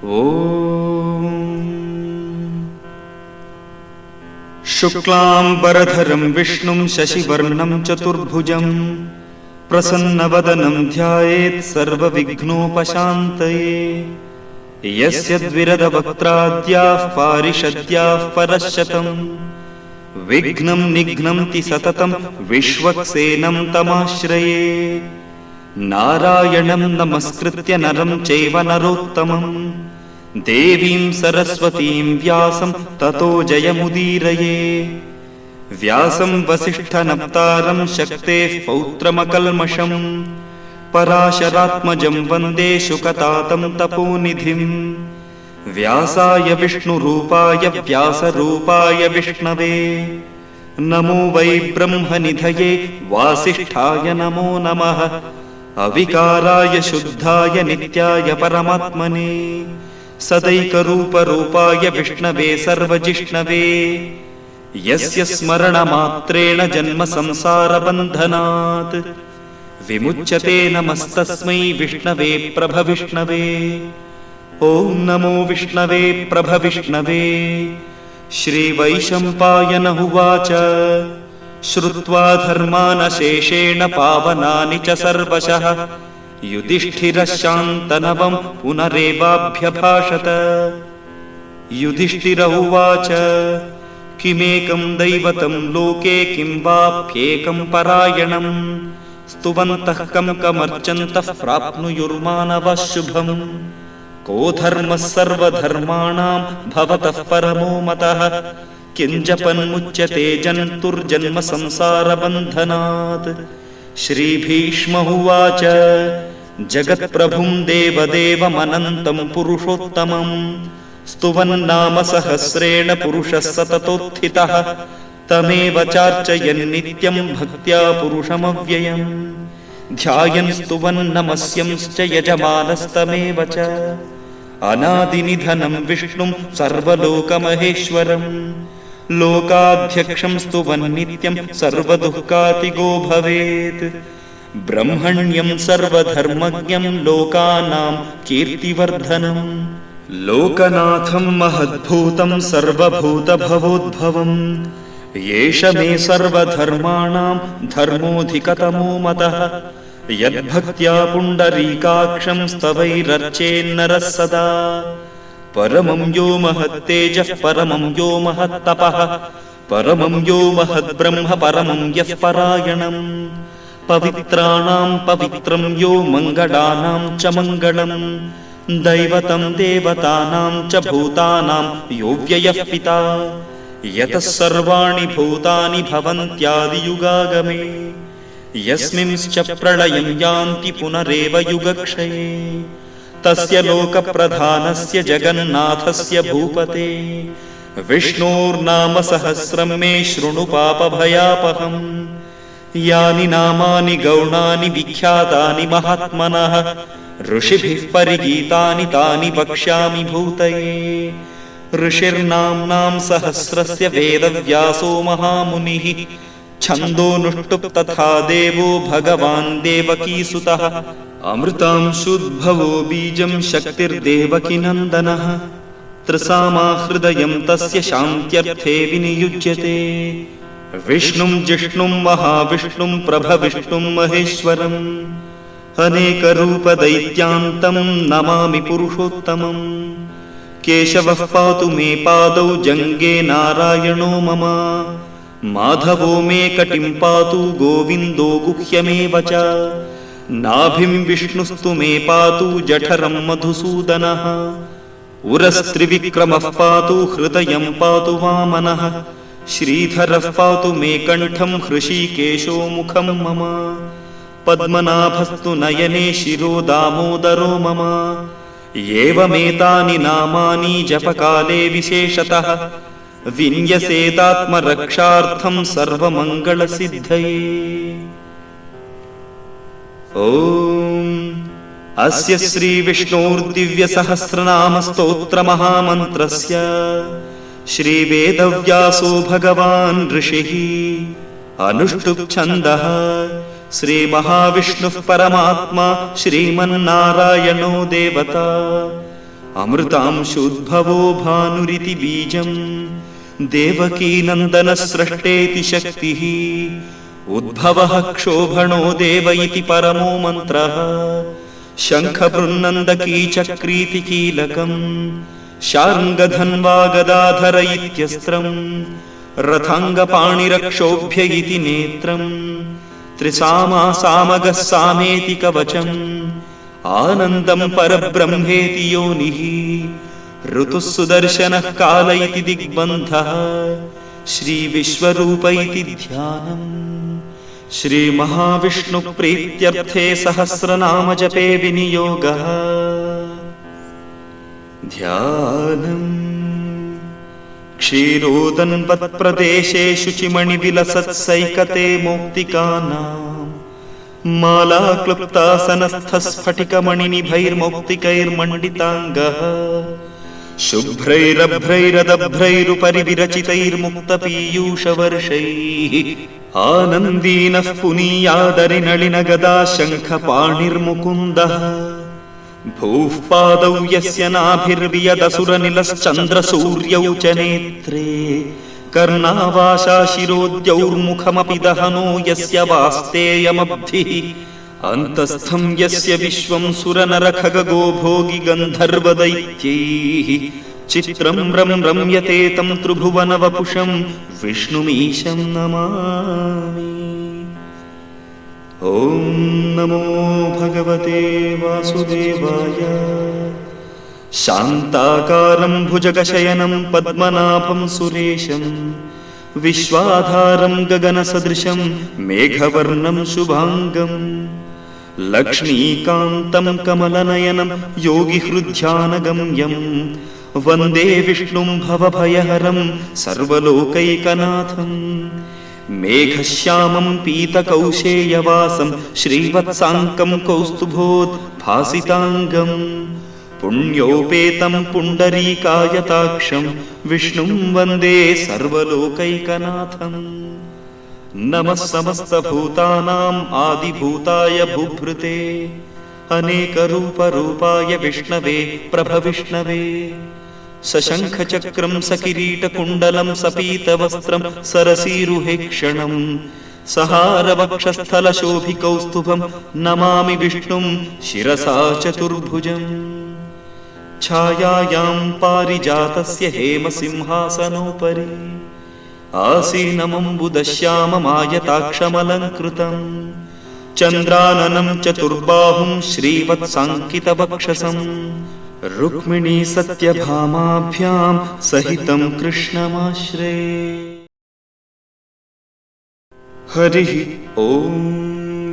ಓಂ ಶುಕ್ಲಾಂಬರಧರಂ ವಿಷ್ಣುಂ ಶಶಿವರ್ಣಂ ಚತುರ್ಭುಜಂ ಪ್ರಸನ್ನವದನಂ ಧ್ಯಾಯೇತ್ ಸರ್ವವಿಘ್ನೋಪಶಾಂತಯೇ ಯಸ್ಯ ದ್ವಿರದವಕ್ತ್ರಾದ್ಯಾಃ ಪಾರಿಷದ್ಯಾಃ ಪರಶ್ಶತಂ ವಿಘ್ನಂ ನಿಘ್ನಂತಿ ಸತತಂ ವಿಶ್ವಕ್ಸೇನಂ ತಮಾಶ್ರಯೇ ನಾರಾಯಣಂ ನಮಸ್ಕೃತ್ಯ ನರಂ ಚೈವ ನರೋತ್ತಮಂ ದೇವೀಂ ಸರಸ್ವತೀಂ ವ್ಯಾಸಂ ತತೋ ಜಯಮುದೀರಯೇ ವ್ಯಾಸಂ ವಸಿಷ್ಠನಪ್ತಾರಂ ಶಕ್ತೇಃ ಪೌತ್ರಮಕಲ್ಮಷಂ ಪರಾಶರಾತ್ಮಜಂ ವಂದೇ ಶುಕತಾತಂ ತಪೋನಿಧಿಂ ವ್ಯಾಸಾಯ ವಿಷ್ಣುರೂಪಾಯ ವ್ಯಾಸರೂಪಾಯ ವಿಷ್ಣವೇ ನಮೋ ವೈ ಬ್ರಹ್ಮನಿಧಯೇ ವಾಸಿಷ್ಠಾಯ ನಮೋ ನಮಃ ಅವಿಕಾರಾಯ ಶುದ್ಧಾಯ ನಿತ್ಯಾಯ ಪರಮಾತ್ಮನೇ ಸದೈಕರೂಪರೂಪಾಯ ವಿಷ್ಣವೇ ಸರ್ವಜಿಷ್ಣವೇ ಯಸ್ಯ ಸ್ಮರಣಮಾತ್ರೇಣ ಜನ್ಮ ಸಂಸಾರ ಬಂಧನಾತ್ ವಿಮುಚ್ಯತೆ ನಮಸ್ತಸ್ಮೈ ವಿಷ್ಣವೇ ಪ್ರಭವಿಷ್ಣವೇ. ಓಂ ನಮೋ ವಿಷ್ಣವೇ ಪ್ರಭವಿಷ್ಣವೇ. ಶ್ರೀ ವೈಶಂಪಾಯನ ಉವಾಚ ಶ್ರುತ್ವಾ ಧರ್ಮಾನ್ ಅಶೇಷೇಣ ಪಾವನಾನಿ ಚ ಸರ್ವಶಃ ಯುಧಿಷ್ಠಿರಃ ಶಾಂತನವಂ ಪುನರೇವಾಭ್ಯಭಾಷತ. ಯುಧಿಷ್ಠಿರ ಉವಾಚ ಕಿಮೇಕಂ ದೈವತಂ ಲೋಕೆ ಕಿಂ ವಾಪ್ಯೇಕಂ ಪರಾಯಣಂ ಸ್ತುವಂತಃ ಕಂ ಕಮರ್ಚಂತಃ ಪ್ರಾಪ್ನುಯುರ್ಮಾನವಃ ಶುಭಂ. ಕೋ ಧರ್ಮಃ ಸರ್ವಧರ್ಮಾಣಾಂ ಭವತಃ ಪರಮೋ ಮತಃ ಕಿಂಜಪನ್ಮುಚ್ಯತೆ ಜಂತುರ್ಜನ್ಮ ಸಂಸಾರ ಬಂಧನಾತ್. ಶ್ರೀ ಭೀಷ್ಮ ಉವಾಚ ಜಗತ್ಪ್ರಭುಂ ದೇವದೇವಮನಂತಂ ಪುರುಷೋತ್ತಮಂ ಸ್ತುವನ್ನಾಮ ಸಹಸ್ರೇಣ ಪುರುಷಃ ಸತತೋತ್ಥಿತಃ ತಮೇವ ಚಾರ್ಚಯನ್ ನಿತ್ಯಂ ಭಕ್ತ್ಯಾ ಪುರುಷಮವ್ಯಯಂ ಧ್ಯಾಯನ್ ಸ್ತುವನ್ ನಮಸ್ಯಂಶ್ಚ ಯಜಮಾನಸ್ತಮೇವ ಚ. ಅನಾದಿನಿಧನಂ ವಿಷ್ಣುಂ ಸರ್ವಲೋಕಮಹೇಶ್ವರಂ ಲೋಕಾಧ್ಯಕ್ಷಂ ಸ್ತುವನ್ ನಿತ್ಯಂ ಸರ್ವದುಃಖಾತಿಗೋ ಭವೇತ್. ಬ್ರಹ್ಮಣ್ಯಂ ಸರ್ವಧರ್ಮಜ್ಞಂ ಲೋಕಾನಾಂ ಕೀರ್ತಿವರ್ಧನಂ ಲೋಕನಾಥಂ ಮಹದ್ಭೂತಂ ಸರ್ವಭೂತಭವೋದ್ಭವಂ ಯೇಷ ಮೇ ಸರ್ವಧರ್ಮಾಣಾಂ ಧರ್ಮೋಧಿಕತಮೋ ಮತಃ ಯದ್ಭಕ್ತ್ಯಾ ಪುಂಡರೀಕಾಕ್ಷಂ ಸ್ತವೈರರ್ಚೇನ್ನರಃ ಸದಾ. ಪರಮಂ ಯೋ ಮಹತ್ತೇಜಃ ಪರಮಂ ಯೋ ಮಹತ್ತಪಃ ಪರಮಂ ಯೋ ಮಹದ್ಬ್ರಹ್ಮ ಪರಮಂ ಯಃ ಪರಾಯಣಂ ಪವಿತ್ರಾಣಾಂ ಪವಿತ್ರಂ ಯೋ ಮಂಗಳಾನಾಂ ಚ ಮಂಗಳಂ ದೈವತಂ ದೇವತಾನಾಂ ಚ ಭೂತಾನಾಂ ಯೋ ವ್ಯಯಃ ಪಿತಾ ಯತಃ ಸರ್ವಾಣಿ ಭೂತಾನಿ ಭವಂತ್ಯಾದಿಯುಗಾಗಮೇ ಯಸ್ಮಿಂಶ್ಚ ಪ್ರಳಯಂ ಯಾಂತಿ ಪುನರೇವ ಯುಗಕ್ಷಯೇ ತಸ್ಯ ಲೋಕಪ್ರಧಾನಸ್ಯ ಜಗನ್ನಾಥಸ್ಯ ಭೂಪತೆ ವಿಷ್ಣೋರ್ನಾಮ ಸಹಸ್ರಂ ಮೇ ಶೃಣು ಪಾಪಭಯಾಪಹಂ. ಯಾನಿ ನಾಮಾನಿ ಗೌಣಾನಿ ವಿಖ್ಯಾತಾನಿ ಮಹಾತ್ಮನಃ ಋಷಿಭಿಃ ಪರಿಗೀತಾನಿ ತಾನಿ ವಕ್ಷ್ಯಾಮಿ ಭೂತಯೇ. ಋಷಿರ್ನಾಮ್ನಾಂ ಸಹಸ್ರಸ್ಯ ವೇದವ್ಯಾಸೋ ಮಹಾಮುನಿಃ ಛಂದೋನುಷ್ಠುಪ್ ತಥಾ ದೇವೋ ಭಗವಾನ್ ದೇವಕೀಸುತಃ. ಅಮೃತಾಂಶುದ್ಭವೋ ಬೀಜಂ ಶಕ್ತಿರ್ದೇವಕಿ ನಂದನಃ ತ್ರಿಸಾಮಾ ಹೃದಯಂ ತಸ್ಯ ಶಾಂತ್ಯರ್ಥೇ ವಿನಿಯುಜ್ಯತೆ. ವಿಷ್ಣುಂ ಜಿಷ್ಣುಂ ಮಹಾವಿಷ್ಣುಂ ಪ್ರಭವಿಷ್ಣುಂ ಮಹೇಶ್ವರಂ ಅನೇಕರೂಪದೈತ್ಯಾಂತಂ ನಮಾಮಿ ಪುರುಷೋತ್ತಮಂ. ಕೇಶವಃ ಪಾತು ಮೇ ಪಾದೌ ಜಂಘೆ ನಾರಾಯಣೋ ಮಮ ಮಾಧವೋ ಮೇ ಕಟಿಂ ಪಾತು ಗೋವಿಂದೋ ಗುಹ್ಯಮೇವ ಚ. ನಾಭಿಂ ವಿಷ್ಣುಸ್ತು ಮೇ ಪಾತು ಜಠರಂ ಮಧುಸೂದನಃ ಉರಸ್ತ್ರಿವಿಕ್ರಮಃ ಪಾತು ಹೃದಯಂ ಪಾತು ವಾಮನಃ ಶ್ರೀಧರಃ ಪಾತು ಮೇ ಕಂಠಂ ಹೃಷೀಕೇಶೋ ಮುಖಂ ಮಮ ಪದ್ಮನಾಭಸ್ತು ನಯನೆ ಶಿರೋ ದಾಮೋದರೋ ಮಮ. ಏವಮೇತಾನಿ ನಾಮಾನಿ ಜಪಕಾಲೇ ವಿಶೇಷತಃ ವಿನ್ಯಸೇತಾತ್ಮರಕ್ಷಾರ್ಥಂ ಸರ್ವಮಂಗಳಸಿದ್ಧಯೇ. ಓಂ ಅಸ್ಯ ಶ್ರೀ ವಿಷ್ಣೋರ್ದಿವ್ಯ ಸಹಸ್ರನಾಮ ಸ್ತೋತ್ರ ಮಹಾಮಂತ್ರಸ್ಯ ಶ್ರೀ ವೇದವ್ಯಾಸೋ ಭಗವಾನ್ ಋಷಿಃ ಅನುಷ್ಠುಪ್ ಛಂದಃ ಶ್ರೀ ಮಹಾವಿಷ್ಣುಃ ಪರಮಾತ್ಮ ಶ್ರೀಮನ್ನಾರಾಯಣೋ ದೇವತಾ अमृतांशोद्भवो भानुरिति बीजम् देवकीनन्दनस्रष्टेति शक्तिः उद्भवः क्षोभणो देव इति परमो मन्त्रः शङ्खबृन्नन्दकीचक्रीति कीलकम् शार्ङ्गधन्वा गदाधर इत्यस्त्रम् रथाङ्गपाणिरक्षोभ्य इति नेत्रम् त्रिसामा सामगः सामेति कवचम् आनन्दम् परब्रह्मेति योनिः ऋतुः सुदर्शनः काल इति दिग्बन्धः श्रीविश्वरूप इति ध्यानम् श्रीमहाविष्णुप्रीत्यर्थे सहस्रनाम जपे विनियोगः ध्यानम् क्षीरोदन्वत्प्रदेशे शुचिमणिविलसत्सैकते मौक्तिकानाम् मालाक्लुप्तासनस्थस्फटिकमणिनिभैर्मौक्तिकैर्मण्डिताङ्गः शुभ्रैरभ्रैरदभ्रैरुपरि विरचितैर्मुक्तपीयूषवर्षैः आनन्दीनः पुनीयादरिनलिनगदा शङ्खपाणिर्मुकुन्दः भूः पादौ यस्य नाभिर्वियदसुरनिलश्चन्द्रसूर्यौ च नेत्रे कर्णावाशाशिरोद्यौर्मुखमपि दहनो यस्य वास्तेयमब्धिः अन्तस्थं यस्य विश्वं सुरनरखगो भोगि गन्धर्वदैत्यैः चित्रं रम्यते तं त्रिभुवनवपुषं विष्णुमीशं नमामि। ॐ नमो भगवते वासुदेवाय। शान्ताकारं भुजगशयनं पद्मनाभं सुरेशं विश्वाधारं गगनसदृशं मेघवर्णं शुभाङ्गं लक्ष्मीकान्तं कमलनयनं योगिहृद्ध्यानगम्यं वन्दे विष्णुं भवभयहरं सर्वलोकैकनाथं मेघश्यामं पीतकौशेयवासं श्रीवत्साङ्कं कौस्तुभोद्भासिताङ्गं पुण्योपेतं पुण्डरीकायताक्षं विष्णुं वन्दे सर्वलोकैकनाथम् नमः समस्तभूतानाम् आदिभूताय भूभृते अनेकरूपरूपाय विष्णवे प्रभविष्णवे सशङ्खचक्रं सकिरीटकुण्डलं सपीतवस्त्रं सरसीरुहेक्षणं सहारवक्षस्थलशोभिकौस्तुभं नमामि विष्णुं शिरसा चतुर्भुजम् छायायां पारिजातस्य हेमसिंहासनोपरि आसीनमम्बुदश्याममायताक्षमलङ्कृतम् चन्द्राननं चतुर्बाहुं श्रीवत्साङ्कितवक्षसं रुक्मिणी सत्यभामाभ्यां सहितं कृष्णमाश्रये। हरिः ॐ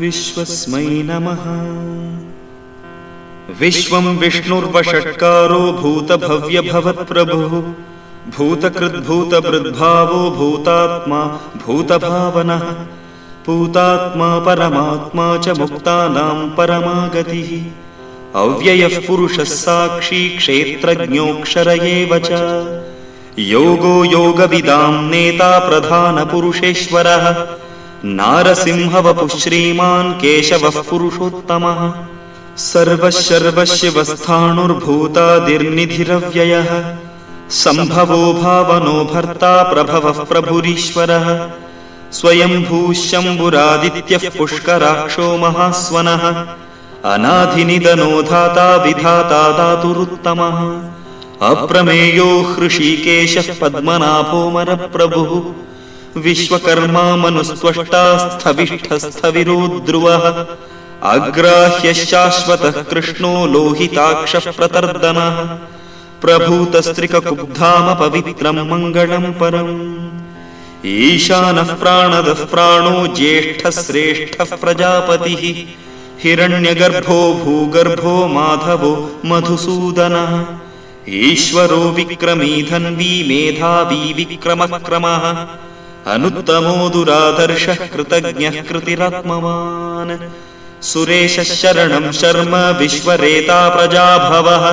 विश्वस्मै नमः। विश्वं विष्णुर्वषट्कारो भूतभव्यभवत्प्रभुः भूतकृद्भूतभृद्भावो भूतात्मा भूतभावनः पूतात्मा परमात्मा च मुक्तानां परमागतिः अव्ययः पुरुषः साक्षी क्षेत्रज्ञोऽक्षर एव च योगो योगविदां नेता प्रधानपुरुषेश्वरः नारसिंहवपुः श्रीमान् केशवः पुरुषोत्तमः सर्वशिवस्थाणुर्भूतादिर्निधिरव्ययः सम्भवो भावनो भर्ता प्रभवः प्रभुरीश्वरः स्वयंभूः शम्भुरादित्यः पुष्कराक्षो महास्वनः अनाधिनिधनो धाता विधाता दातुरुत्तमः अप्रमेयो हृषीकेशः पद्मनाभोऽमरप्रभुः विश्वकर्मा मनुस्त्वष्टा स्थविष्ठस्थविरो ध्रुवः अग्राह्यः शाश्वतः कृष्णो लोहिताक्षः प्रतर्दनः प्रभूतस्त्रिककुब्धाम पवित्रं मङ्गलं परम् ईशानः प्राणदः प्राणो ज्येष्ठः श्रेष्ठः प्रजापतिः हिरण्यगर्भो भूगर्भो माधवो मधुसूदनः ईश्वरो विक्रमी धन्वी मेधावी विक्रमक्रमः अनुत्तमो दुरादर्शः कृतज्ञः कृतिरात्मवान् सुरेशः शरणं शर्म विश्वरेता प्रजाभवः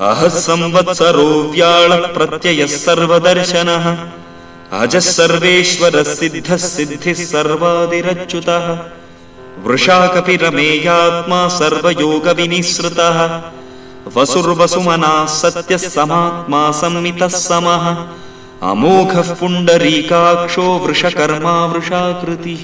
अहः संवत्सरो व्याळः प्रत्ययः सर्वदर्शनः अजः सर्वेश्वरः सिद्धः सिद्धिः सर्वादिरच्युतः वृषाकपिरमेयात्मा सर्वयोगविनिसृतः वसुर्वसुमना सत्यः समात्मा संमितः समः अमोघः पुण्डरीकाक्षो वृषकर्मा वृषाकृतिः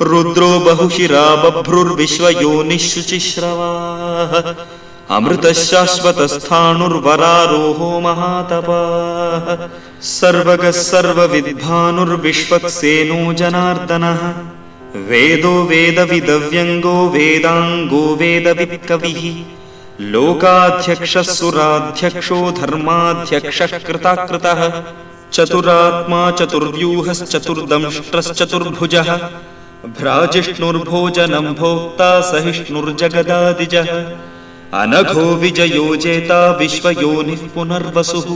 रुद्रो बहुशिरा बभ्रुर्विश्वयोनिः शुचिश्रवाः अमृतः शाश्वतस्थाणुर्वरारोहो महातपाः सर्वगः सर्वविद्भानुर्विश्वक्सेनो जनार्दनः वेदो वेदविदव्यङ्गो वेदाङ्गो वेदवित्कविः लोकाध्यक्षः सुराध्यक्षो धर्माध्यक्षः कृताकृतः चतुरात्मा चतुर्व्यूहश्चतुर्दंष्ट्रश्चतुर्भुजः भ्राजिष्णुर्भोजनं भोक्ता सहिष्णुर्जगदादिजः अनघो विजयो जेता विश्वयोनिः पुनर्वसुः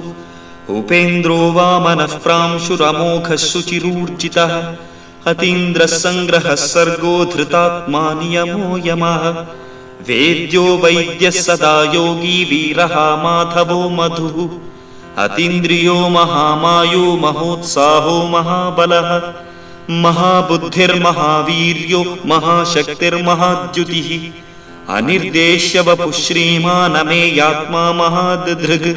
उपेन्द्रो वामनः प्रांशुरमोघः शुचिरूर्जितः अतीन्द्रः सङ्ग्रहः सर्गो धृतात्मा नियमो यमः वेद्यो वैद्यः सदा योगी वीरः माधवो मधुः अतीन्द्रियो महामायो महोत्साहो महाबलः महाबुद्धिर्महावीर्यो महाशक्तिर्महाद्युतिः अनिर्देश्य वपुः श्रीमानमेयात्मा महादधृग्